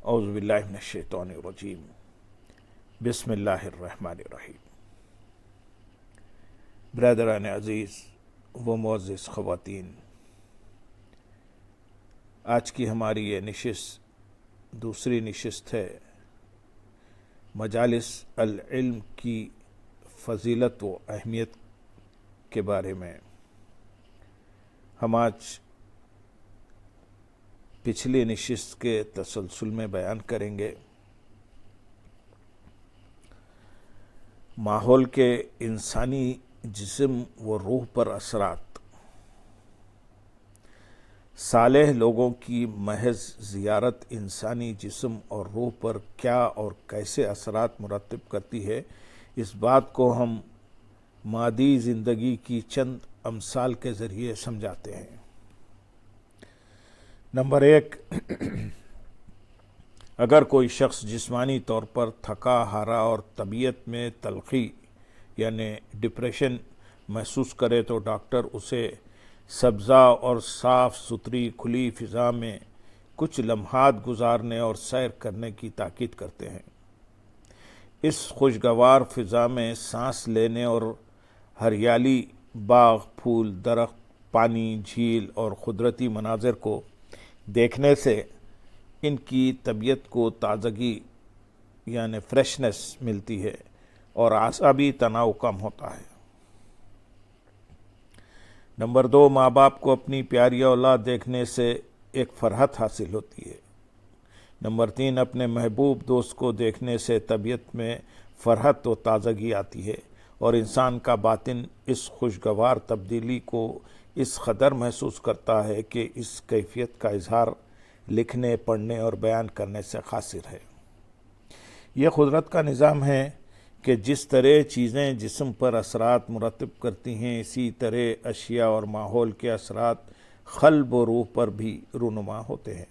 اعوذ باللہ من الشیطان الرجیم بسم اللہ الرحمن الرحیم۔ برادران عزیز و معزز خواتین، آج کی ہماری یہ نشست دوسری نشست ہے مجالس العلم کی فضیلت و اہمیت کے بارے میں۔ ہم آج پچھلی نشست کے تسلسل میں بیان کریں گے ماحول کے انسانی جسم و روح پر اثرات۔ صالح لوگوں کی محض زیارت انسانی جسم اور روح پر کیا اور کیسے اثرات مرتب کرتی ہے، اس بات کو ہم مادی زندگی کی چند امثال کے ذریعے سمجھاتے ہیں۔ نمبر 1، اگر کوئی شخص جسمانی طور پر تھکا ہارا اور طبیعت میں تلخی یعنی ڈپریشن محسوس کرے تو ڈاکٹر اسے سبزہ اور صاف ستھری کھلی فضا میں کچھ لمحات گزارنے اور سیر کرنے کی تاکید کرتے ہیں۔ اس خوشگوار فضا میں سانس لینے اور ہریالی، باغ، پھول، درخت، پانی، جھیل اور قدرتی مناظر کو دیکھنے سے ان کی طبیعت کو تازگی یعنی فریشنس ملتی ہے اور اعصابی تناؤ کم ہوتا ہے۔ نمبر 2، ماں باپ کو اپنی پیاری اولاد دیکھنے سے ایک فرحت حاصل ہوتی ہے۔ نمبر 3، اپنے محبوب دوست کو دیکھنے سے طبیعت میں فرحت و تازگی آتی ہے اور انسان کا باطن اس خوشگوار تبدیلی کو اس قدر محسوس کرتا ہے کہ اس کیفیت کا اظہار لکھنے، پڑھنے اور بیان کرنے سے قاصر ہے۔ یہ قدرت کا نظام ہے کہ جس طرح چیزیں جسم پر اثرات مرتب کرتی ہیں، اسی طرح اشیاء اور ماحول کے اثرات قلب و روح پر بھی رونما ہوتے ہیں۔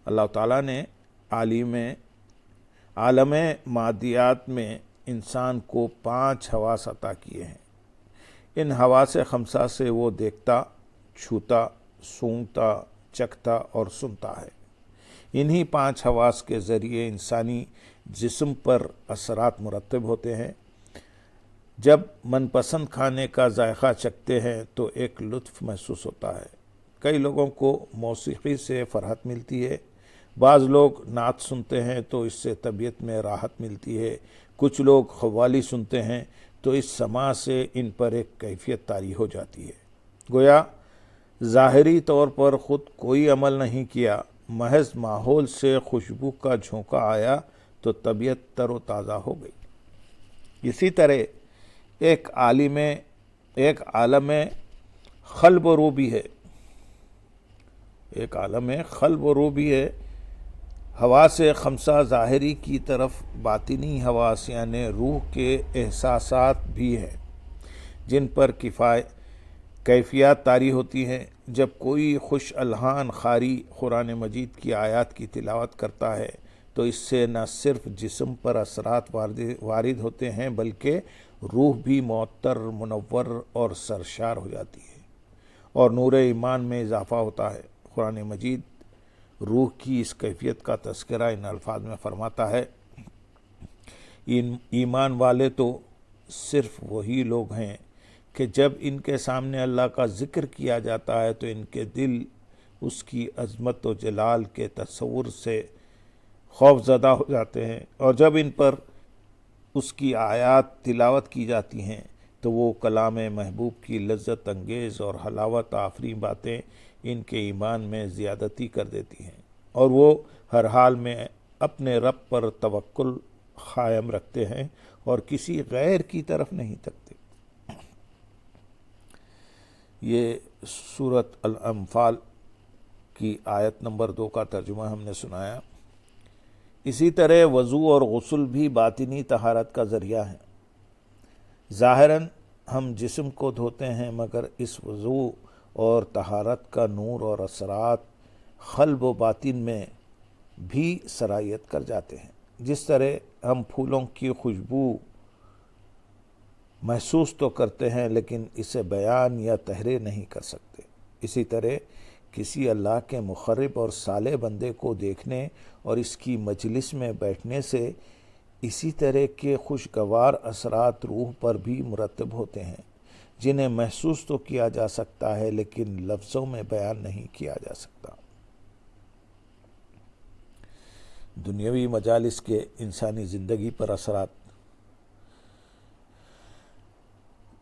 اللہ تعالیٰ نے عالم مادیات میں انسان کو 5 حواس عطا کیے ہیں۔ ان حواس خمسہ سے وہ دیکھتا، چھوتا، سونگھتا، چکھتا اور سنتا ہے۔ انہی 5 حواس کے ذریعے انسانی جسم پر اثرات مرتب ہوتے ہیں۔ جب من پسند کھانے کا ذائقہ چکھتے ہیں تو ایک لطف محسوس ہوتا ہے۔ کئی لوگوں کو موسیقی سے فرحت ملتی ہے، بعض لوگ نعت سنتے ہیں تو اس سے طبیعت میں راحت ملتی ہے، کچھ لوگ قوالی سنتے ہیں تو اس سماع سے ان پر ایک کیفیت طاری ہو جاتی ہے۔ گویا ظاہری طور پر خود کوئی عمل نہیں کیا، محض ماحول سے خوشبو کا جھونکا آیا تو طبیعت تر و تازہ ہو گئی۔ اسی طرح ایک عالم قلب و روح بھی ہے۔ حواس خمسہ ظاہری کی طرف باطنی حواس یعنی روح کے احساسات بھی ہیں جن پر کیفیات طاری ہوتی ہیں۔ جب کوئی خوش الحان قاری قرآن مجید کی آیات کی تلاوت کرتا ہے تو اس سے نہ صرف جسم پر اثرات وارد ہوتے ہیں بلکہ روح بھی معطر، منور اور سرشار ہو جاتی ہے اور نور ایمان میں اضافہ ہوتا ہے۔ قرآن مجید روح کی اس کیفیت کا تذکرہ ان الفاظ میں فرماتا ہے: ایمان والے تو صرف وہی لوگ ہیں کہ جب ان کے سامنے اللہ کا ذکر کیا جاتا ہے تو ان کے دل اس کی عظمت و جلال کے تصور سے خوف زدہ ہو جاتے ہیں، اور جب ان پر اس کی آیات تلاوت کی جاتی ہیں تو وہ کلام محبوب کی لذت انگیز اور حلاوت آفریں باتیں ان کے ایمان میں زیادتی کر دیتی ہیں اور وہ ہر حال میں اپنے رب پر توکل قائم رکھتے ہیں اور کسی غیر کی طرف نہیں تکتے۔ یہ سورۃ الانفال کی آیت نمبر 2 کا ترجمہ ہم نے سنایا۔ اسی طرح وضو اور غسل بھی باطنی طہارت کا ذریعہ ہیں۔ ظاہراً ہم جسم کو دھوتے ہیں مگر اس وضو اور طہارت کا نور اور اثرات قلب و باطن میں بھی سرایت کر جاتے ہیں۔ جس طرح ہم پھولوں کی خوشبو محسوس تو کرتے ہیں لیکن اسے بیان یا تحریر نہیں کر سکتے، اسی طرح کسی اللہ کے مقرب اور صالح بندے کو دیکھنے اور اس کی مجلس میں بیٹھنے سے اسی طرح کے خوشگوار اثرات روح پر بھی مرتب ہوتے ہیں، جنہیں محسوس تو کیا جا سکتا ہے لیکن لفظوں میں بیان نہیں کیا جا سکتا۔ دنیاوی مجالس کے انسانی زندگی پر اثرات۔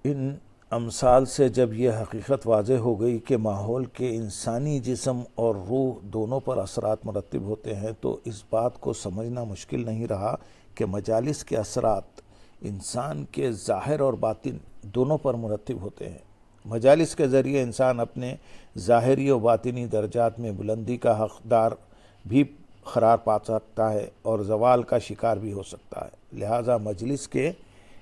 ان امثال سے جب یہ حقیقت واضح ہو گئی کہ ماحول کے انسانی جسم اور روح دونوں پر اثرات مرتب ہوتے ہیں، تو اس بات کو سمجھنا مشکل نہیں رہا کہ مجالس کے اثرات انسان کے ظاہر اور باطن دونوں پر مرتب ہوتے ہیں۔ مجالس کے ذریعے انسان اپنے ظاہری و باطنی درجات میں بلندی کا حقدار بھی قرار پا سکتا ہے اور زوال کا شکار بھی ہو سکتا ہے۔ لہذا مجلس کے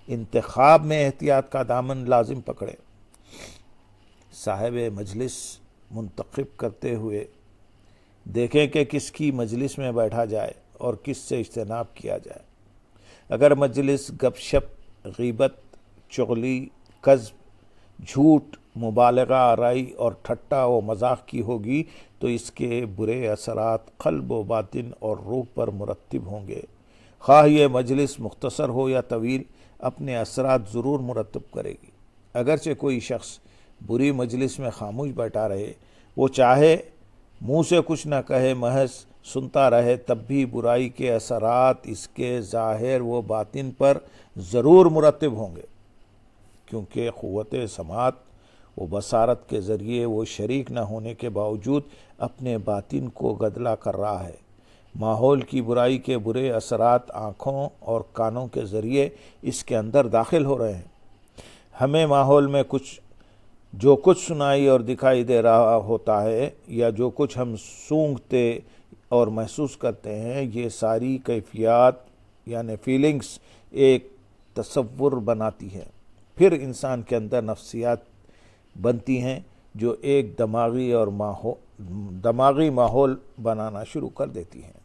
انتخاب میں احتیاط کا دامن لازم پکڑے۔ صاحب مجلس منتخب کرتے ہوئے دیکھیں کہ کس کی مجلس میں بیٹھا جائے اور کس سے اجتناب کیا جائے۔ اگر مجلس گپ شپ، غیبت، چغلی، کذب، جھوٹ، مبالغہ آرائی اور ٹھٹا و مذاق کی ہوگی تو اس کے برے اثرات قلب و باطن اور روح پر مرتب ہوں گے۔ خواہ یہ مجلس مختصر ہو یا طویل، اپنے اثرات ضرور مرتب کرے گی۔ اگرچہ کوئی شخص بری مجلس میں خاموش بیٹھا رہے، وہ چاہے منہ سے کچھ نہ کہے، محض سنتا رہے، تب بھی برائی کے اثرات اس کے ظاہر و باطن پر ضرور مرتب ہوں گے، کیونکہ قوت سماعت و بصارت کے ذریعے وہ شریک نہ ہونے کے باوجود اپنے باطن کو گدلا کر رہا ہے۔ ماحول کی برائی کے برے اثرات آنکھوں اور کانوں کے ذریعے اس کے اندر داخل ہو رہے ہیں۔ ہمیں ماحول میں جو کچھ سنائی اور دکھائی دے رہا ہوتا ہے یا جو کچھ ہم سونگھتے اور محسوس کرتے ہیں، یہ ساری کیفیات یعنی فیلنگز ایک تصور بناتی ہیں، پھر انسان کے اندر نفسیات بنتی ہیں جو ایک دماغی ماحول بنانا شروع کر دیتی ہیں۔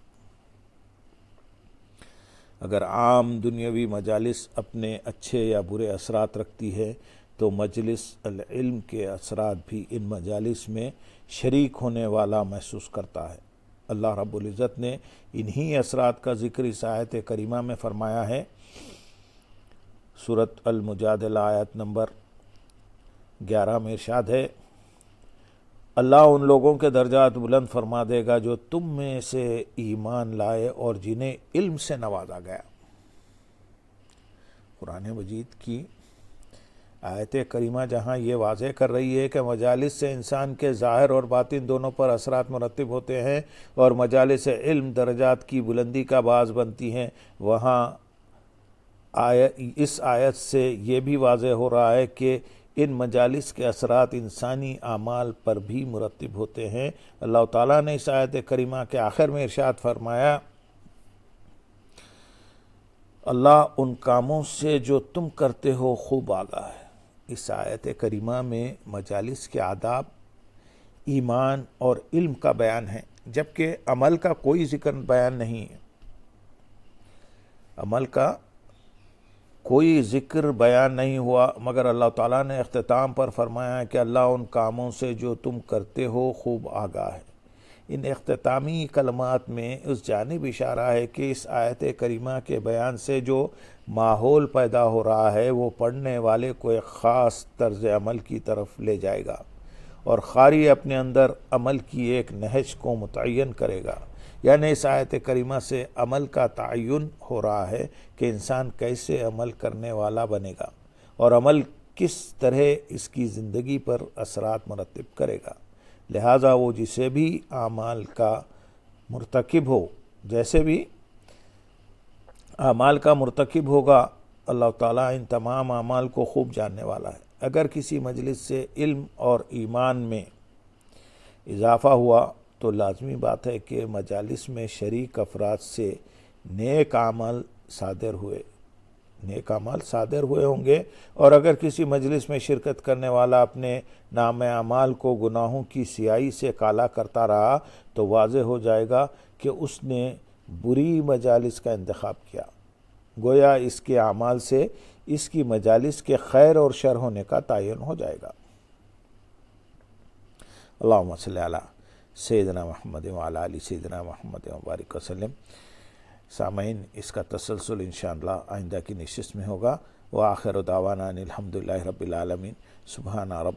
اگر عام دنیاوی مجالس اپنے اچھے یا برے اثرات رکھتی ہے تو مجلس العلم کے اثرات بھی ان مجالس میں شریک ہونے والا محسوس کرتا ہے۔ اللہ رب العزت نے انہی اثرات کا ذکر اس آیت کریمہ میں فرمایا ہے۔ سورۃ المجادلہ آیت نمبر 11 میں ارشاد ہے، اللہ ان لوگوں کے درجات بلند فرما دے گا جو تم میں سے ایمان لائے اور جنہیں علم سے نوازا گیا۔ قرآن مجید کی آیت کریمہ جہاں یہ واضح کر رہی ہے کہ مجالس سے انسان کے ظاہر اور باطن دونوں پر اثرات مرتب ہوتے ہیں اور مجالس علم درجات کی بلندی کا باعث بنتی ہیں، وہاں اس آیت سے یہ بھی واضح ہو رہا ہے کہ ان مجالس کے اثرات انسانی اعمال پر بھی مرتب ہوتے ہیں۔ اللہ تعالیٰ نے اس آیت کریمہ کے آخر میں ارشاد فرمایا، اللہ ان کاموں سے جو تم کرتے ہو خوب آگاہ ہے۔ اس آیت کریمہ میں مجالس کے آداب، ایمان اور علم کا بیان ہے، جبکہ عمل کا کوئی ذکر بیان نہیں ہے۔ عمل کا کوئی ذکر بیان نہیں ہوا، مگر اللہ تعالیٰ نے اختتام پر فرمایا کہ اللہ ان کاموں سے جو تم کرتے ہو خوب آگاہ ہے۔ ان اختتامی کلمات میں اس جانب اشارہ ہے کہ اس آیت کریمہ کے بیان سے جو ماحول پیدا ہو رہا ہے وہ پڑھنے والے کو ایک خاص طرز عمل کی طرف لے جائے گا اور قاری اپنے اندر عمل کی ایک نہج کو متعین کرے گا۔ یعنی اس آیت کریمہ سے عمل کا تعین ہو رہا ہے کہ انسان کیسے عمل کرنے والا بنے گا اور عمل کس طرح اس کی زندگی پر اثرات مرتب کرے گا۔ لہٰذا وہ جسے بھی اعمال کا مرتکب ہو، جیسے بھی اعمال کا مرتکب ہوگا، اللہ تعالیٰ ان تمام اعمال کو خوب جاننے والا ہے۔ اگر کسی مجلس سے علم اور ایمان میں اضافہ ہوا تو لازمی بات ہے کہ مجالس میں شریک افراد سے نیک اعمال صادر ہوئے ہوں گے، اور اگر کسی مجلس میں شرکت کرنے والا اپنے نام اعمال کو گناہوں کی سیاہی سے کالا کرتا رہا تو واضح ہو جائے گا کہ اس نے بری مجالس کا انتخاب کیا، گویا اس کے اعمال سے اس کی مجالس کے خیر اور شر ہونے کا تعین ہو جائے گا۔ اللہم صلی علی سیدنا محمد وعلی آل سیدنا محمد وبارک وسلم۔ سامعین، اس کا تسلسل انشاءاللہ آئندہ کی نشست میں ہوگا۔ وآخر دعوانا ان الحمدللہ رب العالمین۔ سبحان رب